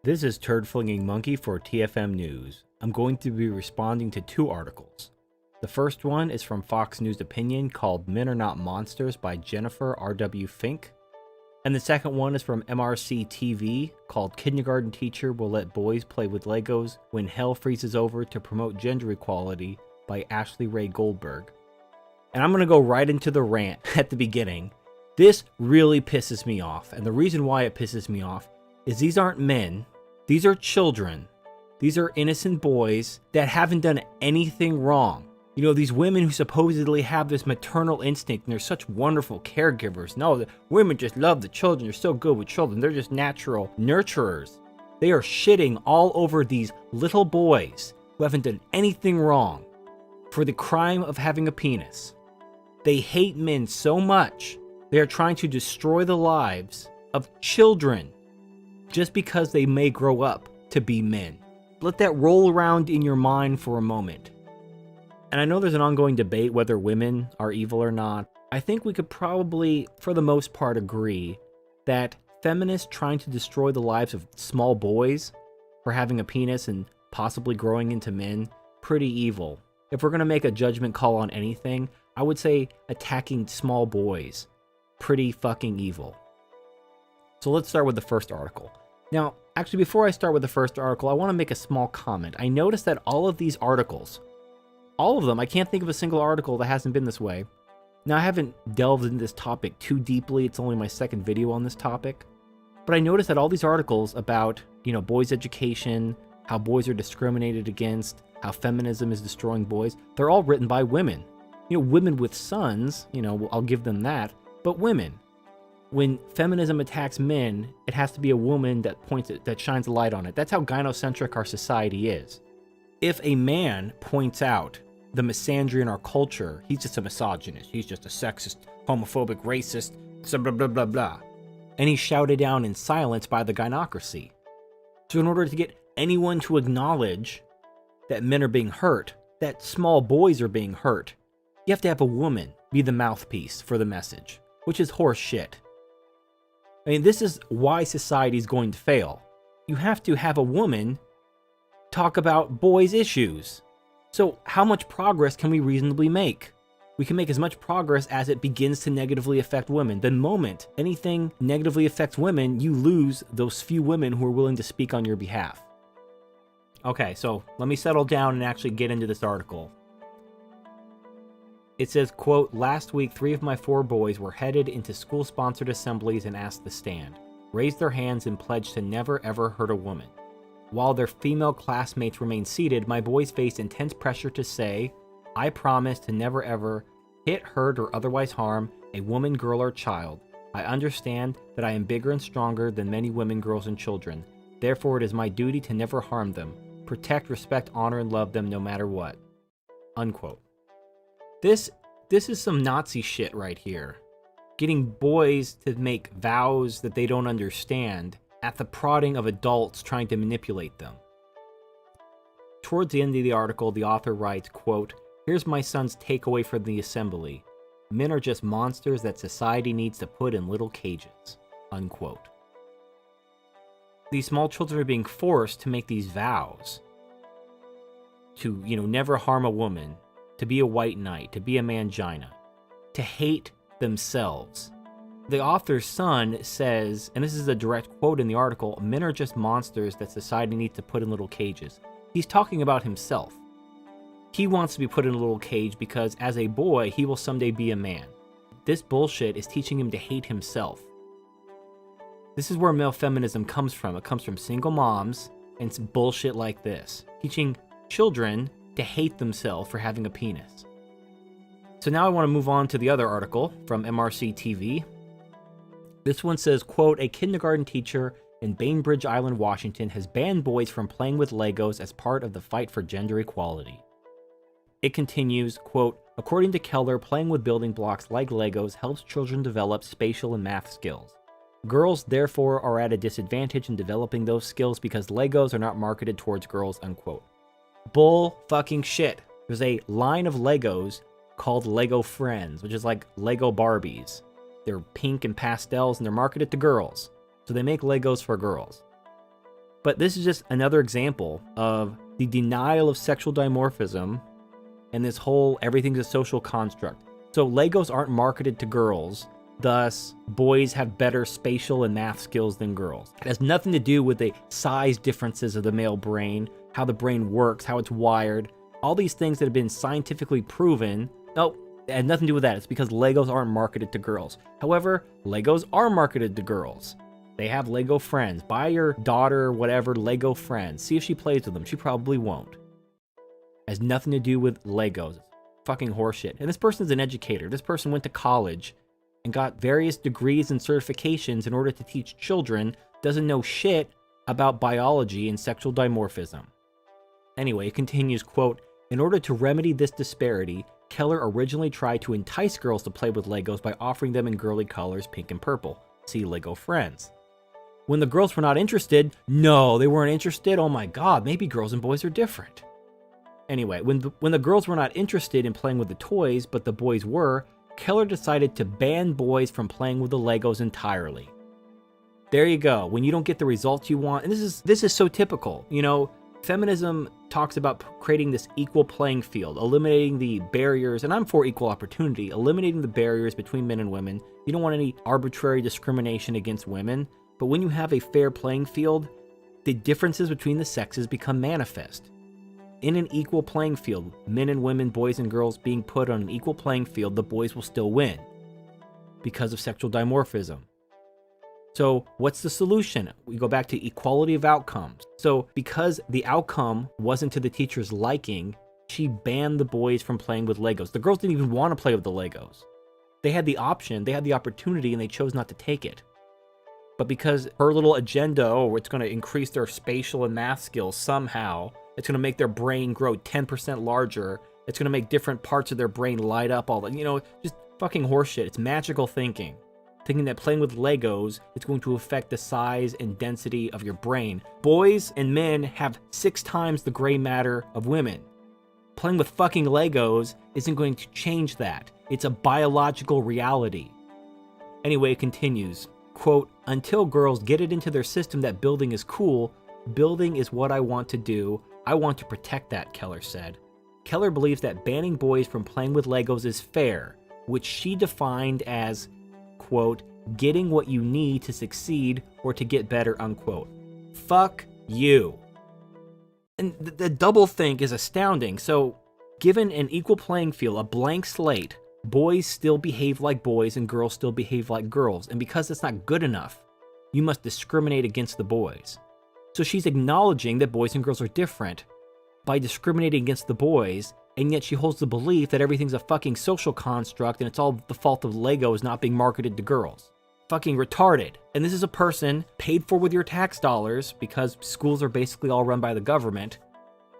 This is Turd Flinging Monkey for TFM News. I'm going to be responding to two articles. The first one is from Fox News Opinion called Men Are Not Monsters by Jennifer R.W. Fink. And the second one is from MRC TV called Kindergarten Teacher Will Let Boys Play with Legos When Hell Freezes Over to Promote Gender Equality by Ashley Ray Goldberg. And I'm going to go right into the rant at the beginning. This really pisses me off, and the reason why it pisses me off is these aren't men, these are children. These are innocent boys that haven't done anything wrong. You know, these women who supposedly have this maternal instinct and they're such wonderful caregivers. No, the women just love the children. They're so good with children. They're just natural nurturers. They are shitting all over these little boys who haven't done anything wrong for the crime of having a penis. They hate men so much, they are trying to destroy the lives of children just because they may grow up to be men. Let that roll around in your mind for a moment. And I know there's an ongoing debate whether women are evil or not. I think we could probably, for the most part, agree that feminists trying to destroy the lives of small boys for having a penis and possibly growing into men, pretty evil. If we're going to make a judgment call on anything, I would say attacking small boys, pretty fucking evil. So let's start with the first article. Now, actually, before I start with the first article, I want to make a small comment. I noticed that all of these articles, all of them, I can't think of a single article that hasn't been this way. Now, I haven't delved into this topic too deeply. It's only my second video on this topic. But I noticed that all these articles about, boys' education, how boys are discriminated against, how feminism is destroying boys, they're all written by women. Women with sons, I'll give them that, but women. When feminism attacks men, it has to be a woman that shines a light on it. That's how gynocentric our society is. If a man points out the misandry in our culture, he's just a misogynist, he's just a sexist, homophobic, racist, blah, blah, blah, blah. And he's shouted down in silence by the gynocracy. So in order to get anyone to acknowledge that men are being hurt, that small boys are being hurt, you have to have a woman be the mouthpiece for the message, which is horse shit. I mean, this is why society is going to fail. You have to have a woman talk about boys' issues. So how much progress can we reasonably make? We can make as much progress as it begins to negatively affect women. The moment anything negatively affects women, you lose those few women who are willing to speak on your behalf. Okay, so let me settle down and actually get into this article. It says, quote, "Last week, 3 of my 4 boys were headed into school-sponsored assemblies and asked to stand, raised their hands and pledged to never ever hurt a woman. While their female classmates remained seated, my boys faced intense pressure to say, I promise to never ever hit, hurt, or otherwise harm a woman, girl, or child. I understand that I am bigger and stronger than many women, girls, and children. Therefore, it is my duty to never harm them. Protect, respect, honor, and love them no matter what." Unquote. This is some Nazi shit right here. Getting boys to make vows that they don't understand at the prodding of adults trying to manipulate them. Towards the end of the article, the author writes, quote, "Here's my son's takeaway from the assembly. Men are just monsters that society needs to put in little cages." Unquote. These small children are being forced to make these vows to, never harm a woman, to be a white knight, to be a mangina, to hate themselves. The author's son says, and this is a direct quote in the article, "Men are just monsters that society needs to put in little cages." He's talking about himself. He wants to be put in a little cage because as a boy, he will someday be a man. This bullshit is teaching him to hate himself. This is where male feminism comes from. It comes from single moms and it's bullshit like this. Teaching children to hate themselves for having a penis. So now I want to move on to the other article from MRC TV. This one says, quote, "A kindergarten teacher in Bainbridge Island, Washington has banned boys from playing with Legos as part of the fight for gender equality." It continues, quote, "According to Keller, playing with building blocks like Legos helps children develop spatial and math skills. Girls, therefore, are at a disadvantage in developing those skills because Legos are not marketed towards girls," unquote. Bull fucking shit. There's a line of Legos called Lego Friends, which is like Lego Barbies. They're pink and pastels and they're marketed to girls. So they make Legos for girls. But this is just another example of the denial of sexual dimorphism and this whole everything's a social construct. So Legos aren't marketed to girls, thus boys have better spatial and math skills than girls. It has nothing to do with the size differences of the male brain, how the brain works, how it's wired, all these things that have been scientifically proven. No, it had nothing to do with that. It's because Legos aren't marketed to girls. However, Legos are marketed to girls. They have Lego friends. Buy your daughter, whatever, Lego friends. See if she plays with them. She probably won't. It has nothing to do with Legos. It's fucking horseshit. And this person's an educator. This person went to college and got various degrees and certifications in order to teach children, doesn't know shit about biology and sexual dimorphism. Anyway, it continues, quote, in order to remedy this disparity, Keller originally tried to entice girls to play with Legos by offering them in girly colors, pink and purple. See Lego Friends. When the girls were not interested, no, they weren't interested. Oh my God, maybe girls and boys are different. Anyway, when the girls were not interested in playing with the toys, but the boys were, Keller decided to ban boys from playing with the Legos entirely. There you go. When you don't get the results you want, and this is so typical. You know, feminism talks about creating this equal playing field, eliminating the barriers, and I'm for equal opportunity, eliminating the barriers between men and women. You don't want any arbitrary discrimination against women. But when you have a fair playing field, the differences between the sexes become manifest. In an equal playing field, men and women, boys and girls being put on an equal playing field, the boys will still win because of sexual dimorphism. So what's the solution? We go back to equality of outcomes. So because the outcome wasn't to the teacher's liking, she banned the boys from playing with Legos. The girls didn't even want to play with the Legos. They had the option, they had the opportunity, and they chose not to take it. But because her little agenda, it's going to increase their spatial and math skills somehow, it's going to make their brain grow 10% larger, it's going to make different parts of their brain light up, all that, just fucking horseshit. It's magical thinking. Thinking that playing with Legos is going to affect the size and density of your brain. Boys and men have 6 times the gray matter of women. Playing with fucking Legos isn't going to change that. It's a biological reality. Anyway, it continues. Quote, until girls get it into their system that building is cool, building is what I want to do. I want to protect that, Keller said. Keller believes that banning boys from playing with Legos is fair, which she defined as, quote, getting what you need to succeed or to get better, unquote. Fuck you. And the double think is astounding. So, given an equal playing field, a blank slate, boys still behave like boys and girls still behave like girls. And because that's not good enough, you must discriminate against the boys. So she's acknowledging that boys and girls are different by discriminating against the boys, and yet she holds the belief that everything's a fucking social construct and it's all the fault of Legos not being marketed to girls. Fucking retarded. And this is a person paid for with your tax dollars, because schools are basically all run by the government,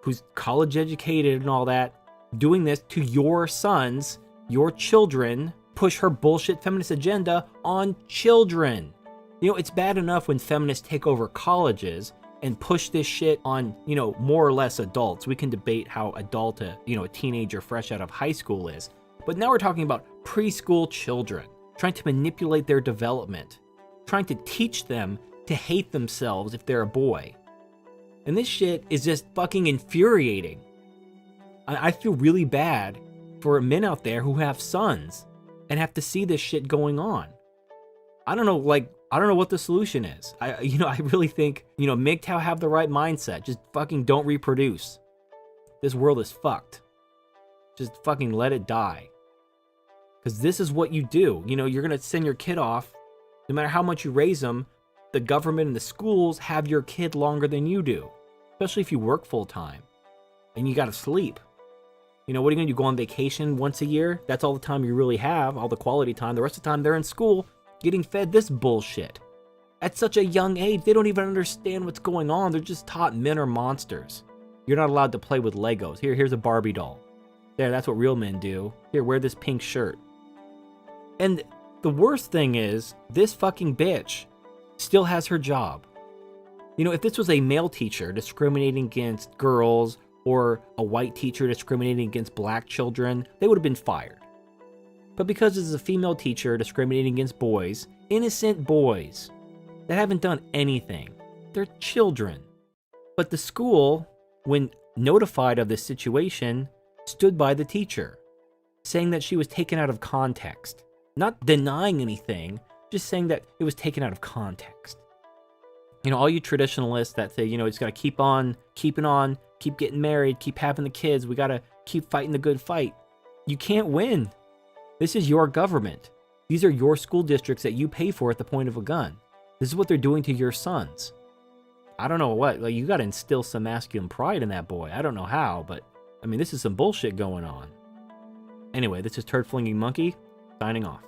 who's college educated and all that, doing this to your sons, your children, push her bullshit feminist agenda on children. It's bad enough when feminists take over colleges and push this shit on, more or less adults. We can debate how adult a teenager fresh out of high school is. But now we're talking about preschool children, trying to manipulate their development, trying to teach them to hate themselves if they're a boy. And this shit is just fucking infuriating. I feel really bad for men out there who have sons and have to see this shit going on. I don't know what the solution is. I really think, MGTOW have the right mindset. Just fucking don't reproduce. This world is fucked. Just fucking let it die. Because this is what you do. You're going to send your kid off. No matter how much you raise them, the government and the schools have your kid longer than you do. Especially if you work full time. And you got to sleep. What are you going to do? Go on vacation once a year? That's all the time you really have. All the quality time. The rest of the time they're in school getting fed this bullshit. At such a young age, they don't even understand what's going on. They're just taught men are monsters. You're not allowed to play with Legos. Here's a Barbie doll. There, that's what real men do. Here, wear this pink shirt. And the worst thing is, this fucking bitch still has her job. If this was a male teacher discriminating against girls, or a white teacher discriminating against black children, they would have been fired. But because this is a female teacher discriminating against boys, innocent boys that haven't done anything, they're children. But the school, when notified of this situation, stood by the teacher, saying that she was taken out of context. Not denying anything, just saying that it was taken out of context. All you traditionalists that say, it's got to keep on, keeping on, keep getting married, keep having the kids, we got to keep fighting the good fight. You can't win. This is your government. These are your school districts that you pay for at the point of a gun. This is what they're doing to your sons. I don't know what, you got to instill some masculine pride in that boy. I don't know how, but this is some bullshit going on. Anyway, this is Turd Flinging Monkey, signing off.